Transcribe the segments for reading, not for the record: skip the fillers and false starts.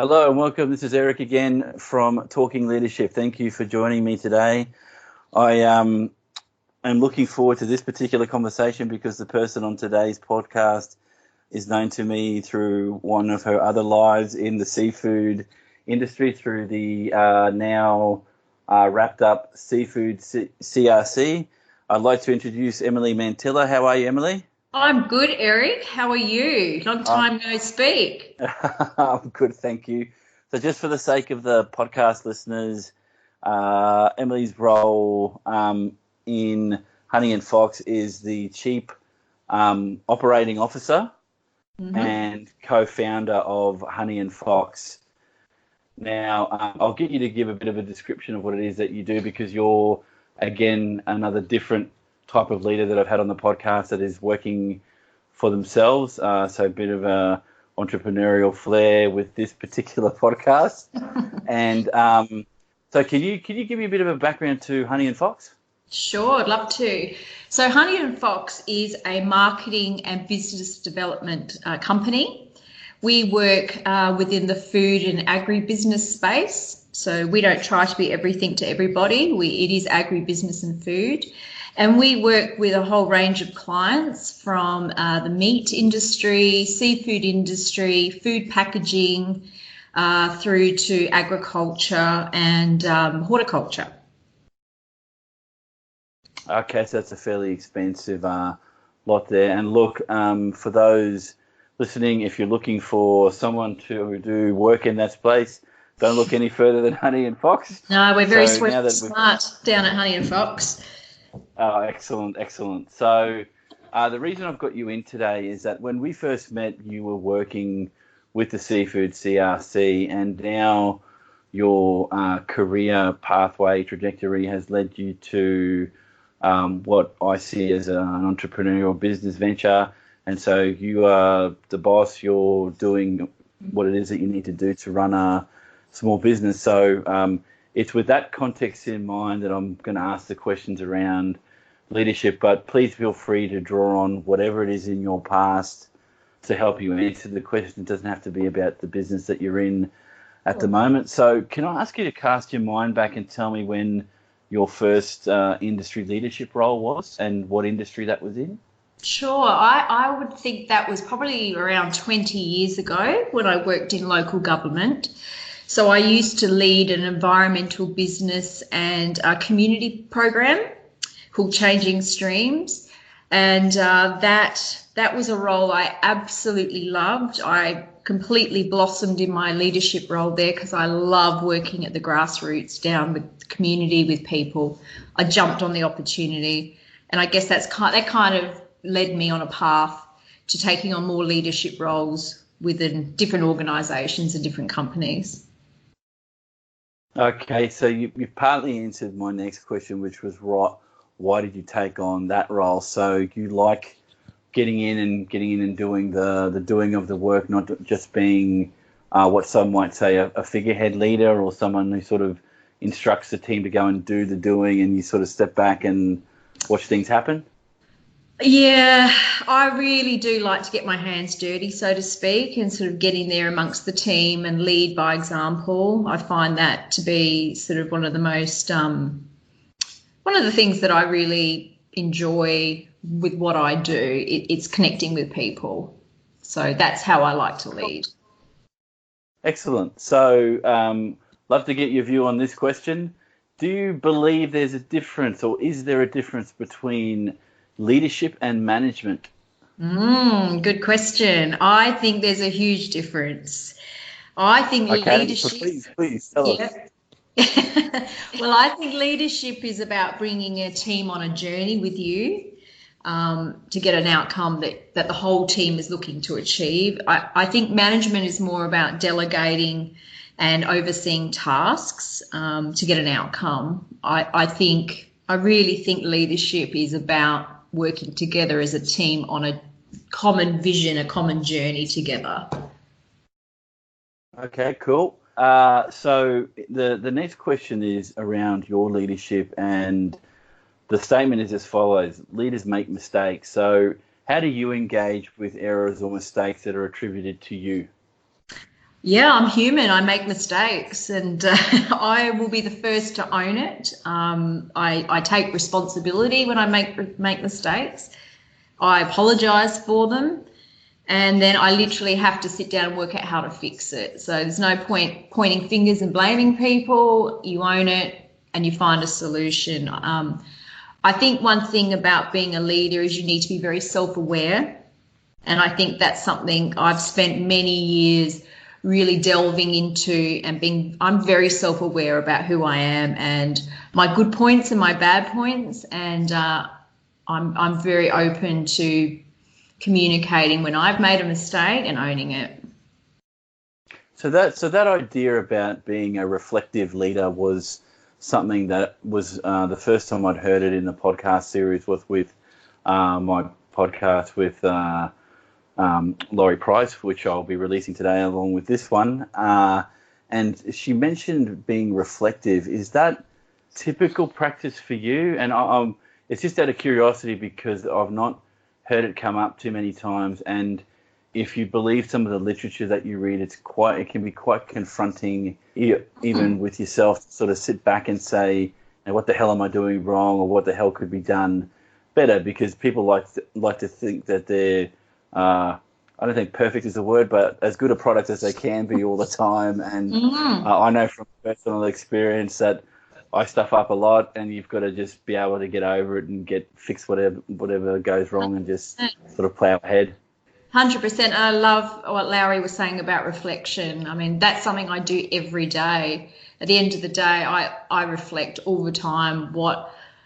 Hello and welcome. This is Eric again from Talking Leadership. Thank you for joining me today. I am looking forward to this particular conversation because the person on today's podcast is known to me through one of her other lives in the seafood industry, through the now wrapped up seafood CRC. I'd like to introduce Emily Mantilla. How are you, Emily? I'm good, Eric. How are you? Long time no speak. I'm good, thank you. So just for the sake of the podcast listeners, Emily's role in Honey and Fox is the Chief Operating Officer and co-founder of Honey and Fox. Now, I'll get you to give a bit of a description of what it is that you do, because you're, again, another different type of leader that I've had on the podcast that is working for themselves. So a bit of a entrepreneurial flair with this particular podcast. And so can you give me a bit of a background to Honey and Fox? Sure, I'd love to. So Honey and Fox is a marketing and business development company. We work within the food and agribusiness space. So we don't try to be everything to everybody. It is agribusiness and food. And we work with a whole range of clients from the meat industry, seafood industry, food packaging, through to agriculture and horticulture. Okay, so that's a fairly expensive lot there. And look, for those listening, if you're looking for someone to do work in that space, don't look any further than Honey and Fox. No, we're very sweet and smart down at Honey and Fox. Oh, excellent, excellent. So the reason I've got you in today is that when we first met, you were working with the Seafood CRC, and now your career pathway trajectory has led you to what I see as an entrepreneurial business venture. And so you are the boss, you're doing what it is that you need to do to run a small business. So it's with that context in mind that I'm going to ask the questions around leadership, but please feel free to draw on whatever it is in your past to help you answer the question. It doesn't have to be about the business that you're in at the moment. So can I ask you to cast your mind back and tell me when your first industry leadership role was and what industry that was in? Sure. I would think that was probably around 20 years ago when I worked in local government. So I used to lead an environmental business and a community program called Changing Streams. And that was a role I absolutely loved. I completely blossomed in my leadership role there because I love working at the grassroots, down with the community, with people. I jumped on the opportunity, and I guess that kind of led me on a path to taking on more leadership roles within different organisations and different companies. Okay, so you've partly answered my next question, which was why did you take on that role? So you like getting in and doing the doing of the work, not just being what some might say a figurehead leader or someone who sort of instructs the team to go and do the doing, and you sort of step back and watch things happen? Yeah, I really do like to get my hands dirty, so to speak, and sort of get in there amongst the team and lead by example. I find that to be sort of one of the most, one of the things that I really enjoy with what I do. It's connecting with people. So that's how I like to lead. Excellent. So love to get your view on this question. Do you believe there's a difference, or is there a difference between leadership and management? Good question. I think there's a huge difference. I think leadership. Please tell us. Well, I think leadership is about bringing a team on a journey with you to get an outcome that the whole team is looking to achieve. I think management is more about delegating and overseeing tasks to get an outcome. I really think leadership is about working together as a team on a common vision, a common journey together. Okay, cool. So the next question is around your leadership, and the statement is as follows: leaders make mistakes. So how do you engage with errors or mistakes that are attributed to you? Yeah, I'm human. I make mistakes, and I will be the first to own it. I take responsibility when I make mistakes. I apologise for them, and then I literally have to sit down and work out how to fix it. So there's no point pointing fingers and blaming people. You own it and you find a solution. I think one thing about being a leader is you need to be very self-aware, and I think that's something I've spent many years really delving into, and I'm very self-aware about who I am and my good points and my bad points, and I'm very open to communicating when I've made a mistake and owning it. So that idea about being a reflective leader was something that was the first time I'd heard it in the podcast series was with my podcast with TLbyEricPerez, which I'll be releasing today along with this one. And she mentioned being reflective. Is that typical practice for you? And it's just out of curiosity because I've not heard it come up too many times. And if you believe some of the literature that you read, it can be quite confronting, even with yourself, to sort of sit back and say, what the hell am I doing wrong, or what the hell could be done better? Because people like to think that they're I don't think perfect is a word, but as good a product as they can be all the time. And I know from personal experience that I stuff up a lot, and you've got to just be able to get over it and fix whatever goes wrong and just sort of plow ahead. 100%. I love what Larry was saying about reflection. I mean, that's something I do every day. At the end of the day, I reflect all the time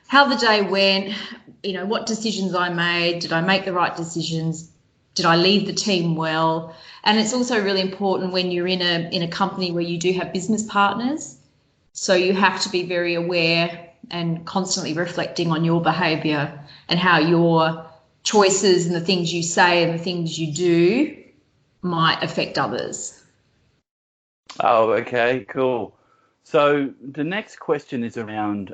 how the day went, what decisions I made. Did I make the right decisions? Did I lead the team well? And it's also really important when you're in a company where you do have business partners. So you have to be very aware and constantly reflecting on your behaviour and how your choices and the things you say and the things you do might affect others. Oh, okay, cool. So the next question is around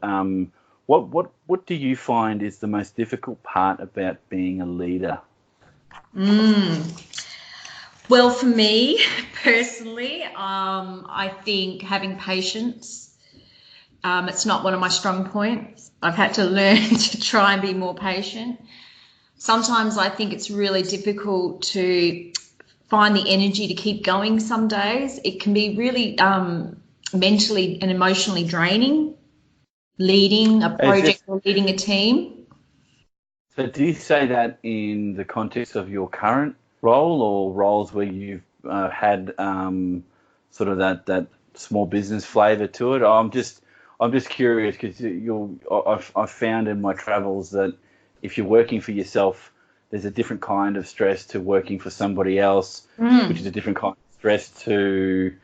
what do you find is the most difficult part about being a leader? Well, for me personally, I think having patience. It's not one of my strong points. I've had to learn to try and be more patient. Sometimes I think it's really difficult to find the energy to keep going some days. It can be really mentally and emotionally draining, leading a project or leading a team. So do you say that in the context of your current role or roles where you've had sort of that small business flavour to it? I'm just curious because I've found in my travels that if you're working for yourself, there's a different kind of stress to working for somebody else, which is a different kind of stress to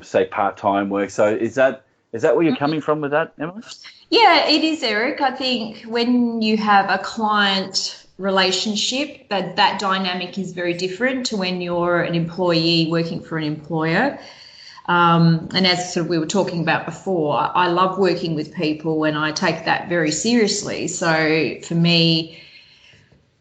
say part-time work. So is that where you're coming from with that, Emily? Yeah, it is, Eric. I think when you have a client relationship, that dynamic is very different to when you're an employee working for an employer. And as sort of we were talking about before, I love working with people and I take that very seriously. So for me,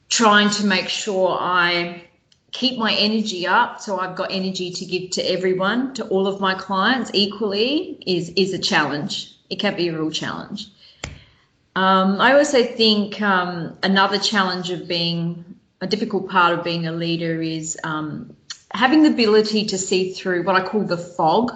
trying to make sure I keep my energy up so I've got energy to give to everyone, to all of my clients equally is a challenge. It can be a real challenge. I also think another challenge of a difficult part of being a leader is having the ability to see through what I call the fog.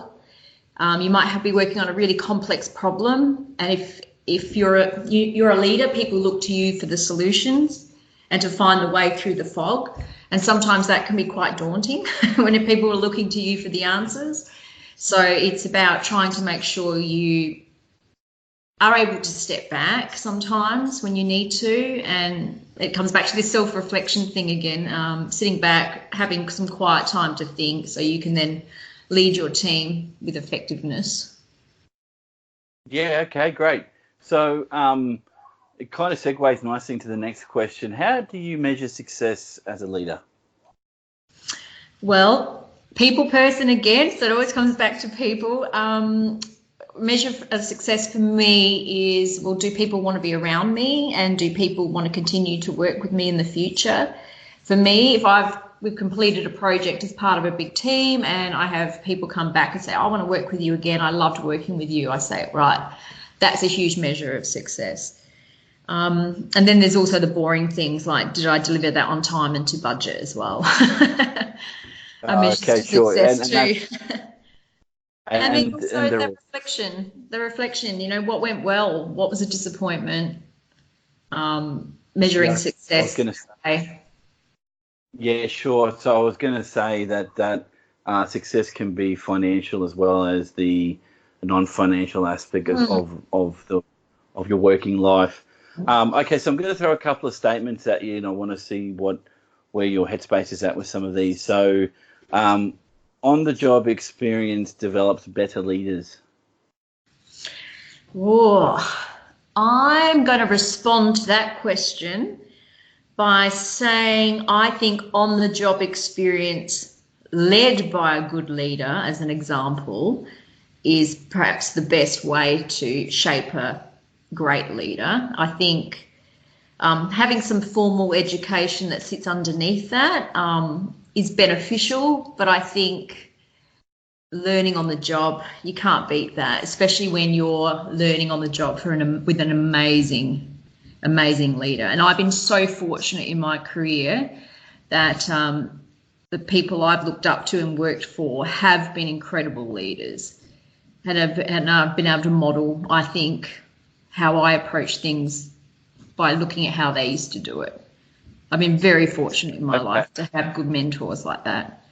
You might be working on a really complex problem, and if you're a leader, people look to you for the solutions and to find the way through the fog. And sometimes that can be quite daunting when people are looking to you for the answers. So it's about trying to make sure you are able to step back sometimes when you need to, and it comes back to this self-reflection thing again, sitting back, having some quiet time to think so you can then lead your team with effectiveness. Yeah, okay, great. So it kind of segues nicely into the next question. How do you measure success as a leader? Well, people person again, so it always comes back to people. Measure of success for me is, well, do people want to be around me and do people want to continue to work with me in the future? For me, if I've we've completed a project as part of a big team, and I have people come back and say, I want to work with you again. I loved working with you. I say, right, that's a huge measure of success. And then there's also the boring things like, did I deliver that on time and to budget as well? I measure success too. And then also the reflection, you know, what went well, what was a disappointment, measuring success. Yeah, sure. So I was going to say that success can be financial as well as the non-financial aspect of your working life. Okay, so I'm going to throw a couple of statements at you, and I want to see where your headspace is at with some of these. So, on-the-job experience develops better leaders. Whoa. I'm going to respond to that question by saying I think on-the-job experience led by a good leader, as an example, is perhaps the best way to shape a great leader. I think having some formal education that sits underneath that is beneficial, but I think learning on the job, you can't beat that, especially when you're learning on the job with an amazing leader. And I've been so fortunate in my career that the people I've looked up to and worked for have been incredible leaders, and I've been able to model, I think, how I approach things by looking at how they used to do it. I've been very fortunate in my life to have good mentors like that.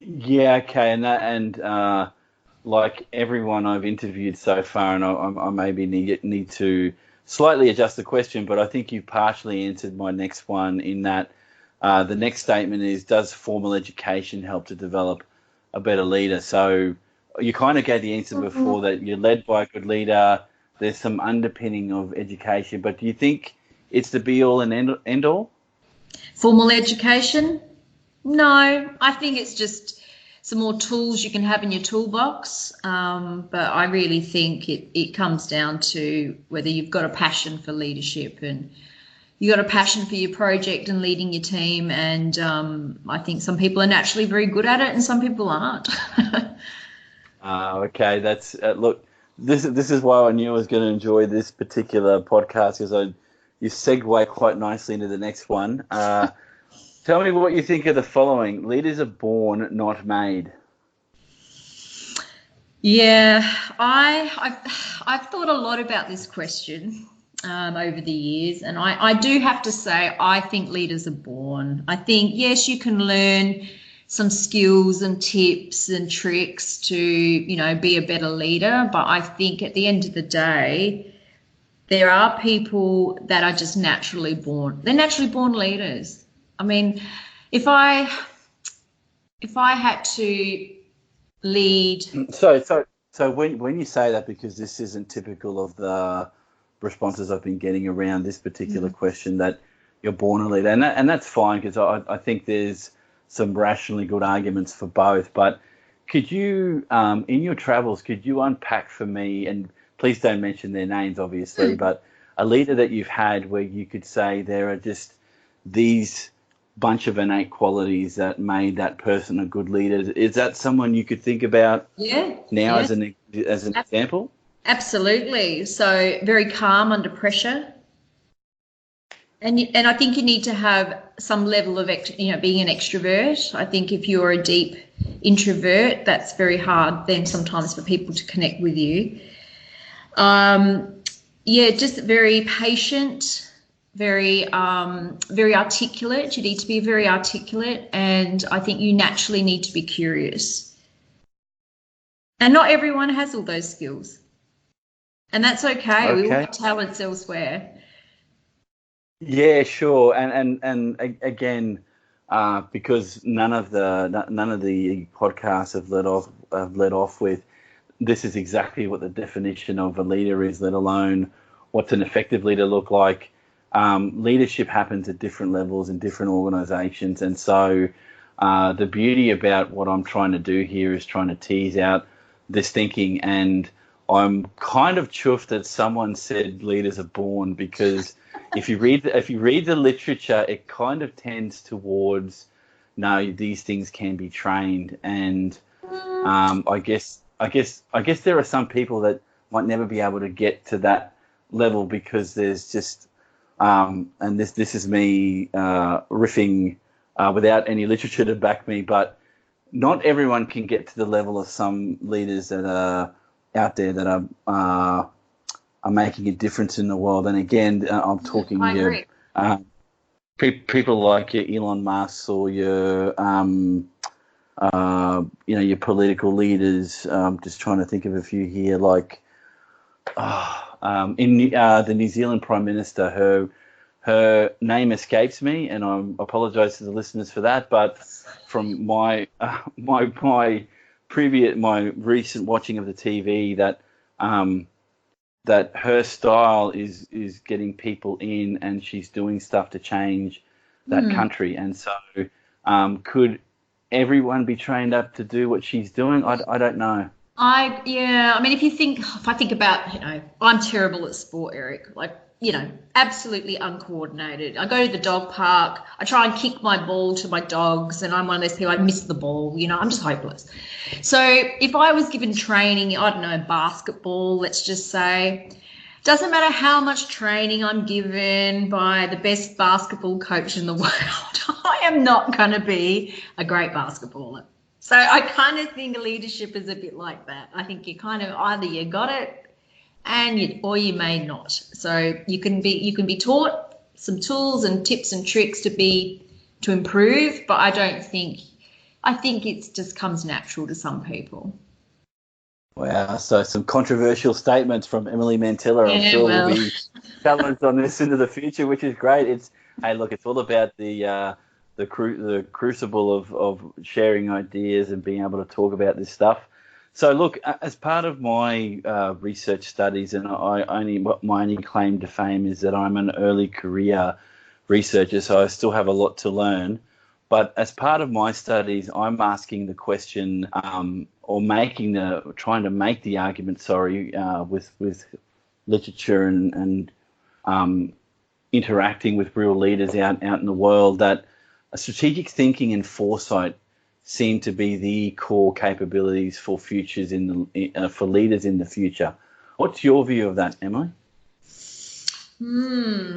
Yeah, okay, and like everyone I've interviewed so far, and I maybe need to slightly adjust the question, but I think you've partially answered my next one in that the next statement is, does formal education help to develop a better leader? So you kind of gave the answer before that you're led by a good leader. There's some underpinning of education, but do you think it's the be-all and end-all? Formal education? No, I think it's just some more tools you can have in your toolbox. But I really think it comes down to whether you've got a passion for leadership and you've got a passion for your project and leading your team. And I think some people are naturally very good at it and some people aren't. Okay, that's look. This is why I knew I was going to enjoy this particular podcast, because you segue quite nicely into the next one. Tell me what you think of the following: leaders are born, not made. Yeah, I've thought a lot about this question over the years, and I do have to say I think leaders are born. I think, yes, you can learn some skills and tips and tricks to, you know, be a better leader, but I think at the end of the day, there are people that are just naturally born. They're naturally born leaders. I mean, if I had to lead. So when you say that, because this isn't typical of the responses I've been getting around this particular question, that you're born a leader, and that's fine, because I think there's some rationally good arguments for both. But could you, in your travels, could you unpack for me, and please don't mention their names, obviously, but a leader that you've had where you could say there are just these bunch of innate qualities that made that person a good leader? Is that someone you could think about now as an example? Absolutely. So very calm under pressure. And I think you need to have some level of, being an extrovert. I think if you're a deep introvert, that's very hard then sometimes for people to connect with you. Just very patient, very articulate. You need to be very articulate, and I think you naturally need to be curious. And not everyone has all those skills, and that's okay. We all have talents elsewhere. Yeah, sure. And again, because none of the podcasts have led off with this is exactly what the definition of a leader is, let alone what's an effective leader look like. Leadership happens at different levels in different organizations. And so the beauty about what I'm trying to do here is trying to tease out this thinking. And I'm kind of chuffed that someone said leaders are born, because if you read the literature, it kind of tends towards no, these things can be trained. And I guess there are some people that might never be able to get to that level because there's just and this is me riffing without any literature to back me, but not everyone can get to the level of some leaders that are out there that are making a difference in the world. And again, I'm talking people like your Elon Musk or your your political leaders. Just trying to think of a few here, like the New Zealand Prime Minister. Her name escapes me, and I apologise to the listeners for that. But from my recent watching of the TV, that her style is getting people in, and she's doing stuff to change that country. And so, could everyone be trained up to do what she's doing? I don't know. I mean, if I think about, I'm terrible at sport, Eric. Like, absolutely uncoordinated. I go to the dog park. I try and kick my ball to my dogs, and I'm one of those people, I miss the ball. I'm just hopeless. So if I was given training, I don't know, basketball, let's just say, doesn't matter how much training I'm given by the best basketball coach in the world, I am not going to be a great basketballer. So I kind of think leadership is a bit like that. I think you kind of either you got it or you may not. So you can be taught some tools and tips and tricks to improve, but I think it just comes natural to some people. Wow, so some controversial statements from Emily Mantilla. I'm sure we'll be challenged on this into the future, which is great. It's all about the crucible of sharing ideas and being able to talk about this stuff. So look, as part of my research studies, and my only claim to fame is that I'm an early career researcher, so I still have a lot to learn. But as part of my studies, I'm asking the question, trying to make the argument, with literature and interacting with real leaders out in the world, that strategic thinking and foresight seem to be the core capabilities for for leaders in the future. What's your view of that, Emily?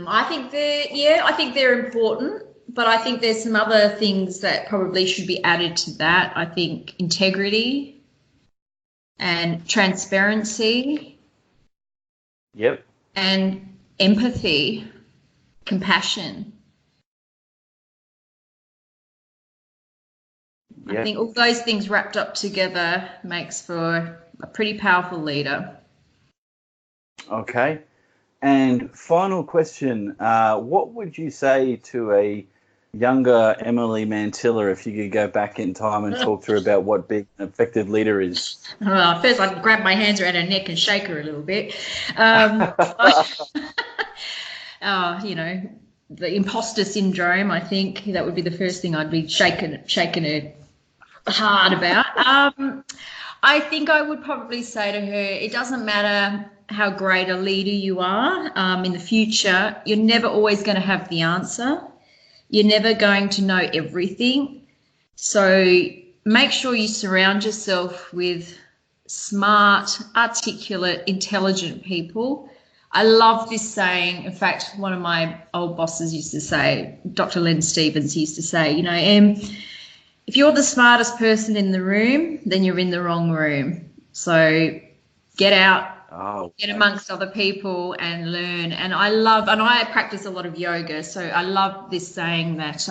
I think they're important, but I think there's some other things that probably should be added to that. I think integrity and transparency. Yep. And empathy, compassion. Yep. I think all those things wrapped up together makes for a pretty powerful leader. Okay. And final question, what would you say to a younger Emily Mantilla if you could go back in time and talk to her about what being an effective leader is? First, I'd grab my hands around her neck and shake her a little bit. The imposter syndrome, I think that would be the first thing I'd be shaking her hard about. I think I would probably say to her, it doesn't matter how great a leader you are in the future, you're never always going to have the answer. You're never going to know everything. So make sure you surround yourself with smart, articulate, intelligent people. I love this saying. In fact, one of my old bosses used to say, Dr. Len Stevens used to say, if you're the smartest person in the room, then you're in the wrong room. So get out, get amongst other people and learn. And I practice a lot of yoga, so I love this saying that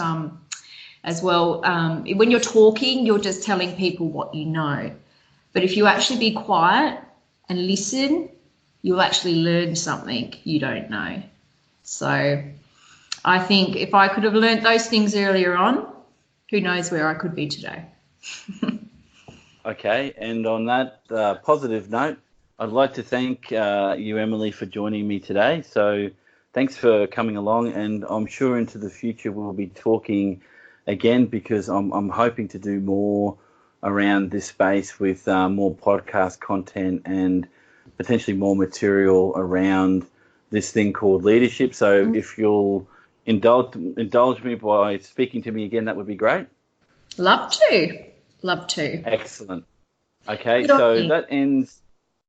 as well. When you're talking, you're just telling people what you know. But if you actually be quiet and listen, you'll actually learn something you don't know. So I think if I could have learned those things earlier on, who knows where I could be today. Okay, and on that positive note, I'd like to thank you, Emily, for joining me today. So thanks for coming along, and I'm sure into the future we'll be talking again, because I'm hoping to do more around this space with more podcast content and potentially more material around this thing called leadership. So if you'll indulge me by speaking to me again, that would be great. Love to. Love to. Excellent. Okay, Good on so you. that ends.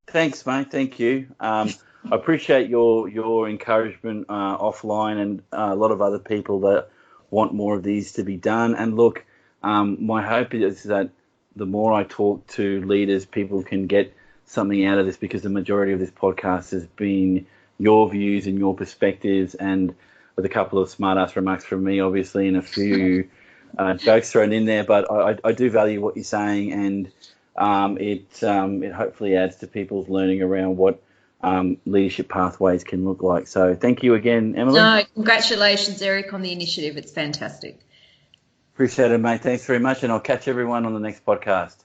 Thanks, mate. Thank you. I appreciate your encouragement offline, and a lot of other people that want more of these to be done. And look, my hope is that the more I talk to leaders, people can get something out of this, because the majority of this podcast has been your views and your perspectives, and with a couple of smart-ass remarks from me, obviously, and a few jokes thrown in there. But I do value what you're saying, and it hopefully adds to people's learning around what leadership pathways can look like. So thank you again, Emily. No, congratulations, Eric, on the initiative. It's fantastic. Appreciate it, mate. Thanks very much, and I'll catch everyone on the next podcast.